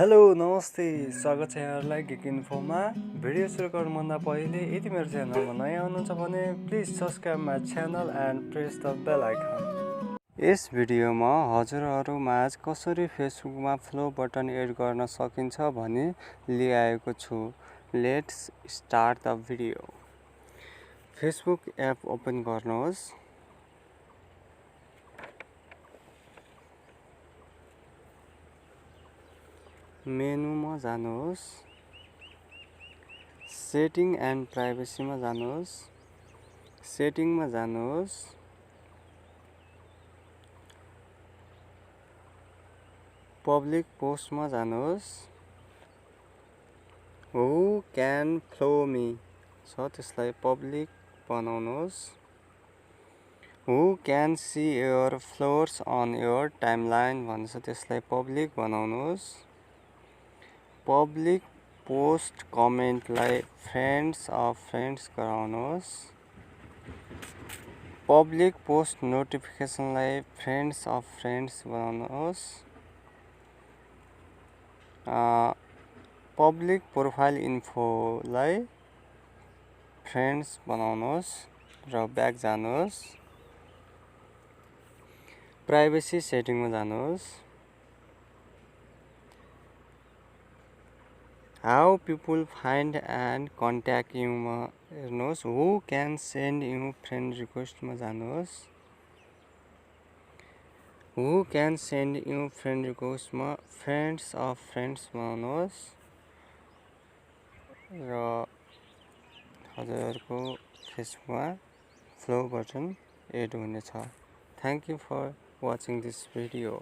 Hello नमस्ते स्वागत छ यहाँहरूलाई गेक इन्फोमा। भिडियो सुरु गर्नुभन्दा पहिले यदि मेरो च्यानलमा नयाँ हुनुहुन्छ भने please subscribe my channel and press the bell icon. यस भिडियोमा हजुरहरूमाझ कसरी फेसबुकमा फ्लो बटन एड गर्न सकिन्छ भनी लिआएको छु। Let's start the video. Facebook app open गर्नुहोस्। मेनुमा जानुहोस्। सेटिङ एन्ड प्राइभेसीमा जानुहोस्। सेटिङमा जानुहोस्। पब्लिक पोस्टमा जानुहोस्। हु क्यान फ्लो मी छ त्यसलाई पब्लिक बनाउनुहोस्। Who can see your followers on your timeline भन्छ त्यसलाई पब्लिक बनाउनुहोस्। पब्लिक पोस्ट कमेन्टलाई फ्रेन्ड्स अफ फ्रेन्ड्स गराउनुहोस्। पब्लिक पोस्ट नोटिफिकेसनलाई फ्रेन्ड्स अफ फ्रेन्ड्स बनाउनुहोस्। पब्लिक प्रोफाइल इन्फोलाई फ्रेन्ड्स बनाउनुहोस् र ब्याक जानुहोस्। प्राइभेसी सेटिङमा जानुहोस्। How people find and contact युमा हेर्नुहोस्। Who can send you friend रिक्वेस्टमा जानुहोस्। Who can send you friend रिक्वेस्टमा फ्रेन्ड्स अफ फ्रेन्ड्स बनाउनुहोस् र हजुरहरूको फेसबुकमा फ्लो बटन एड हुनेछ। Thank you for watching this video.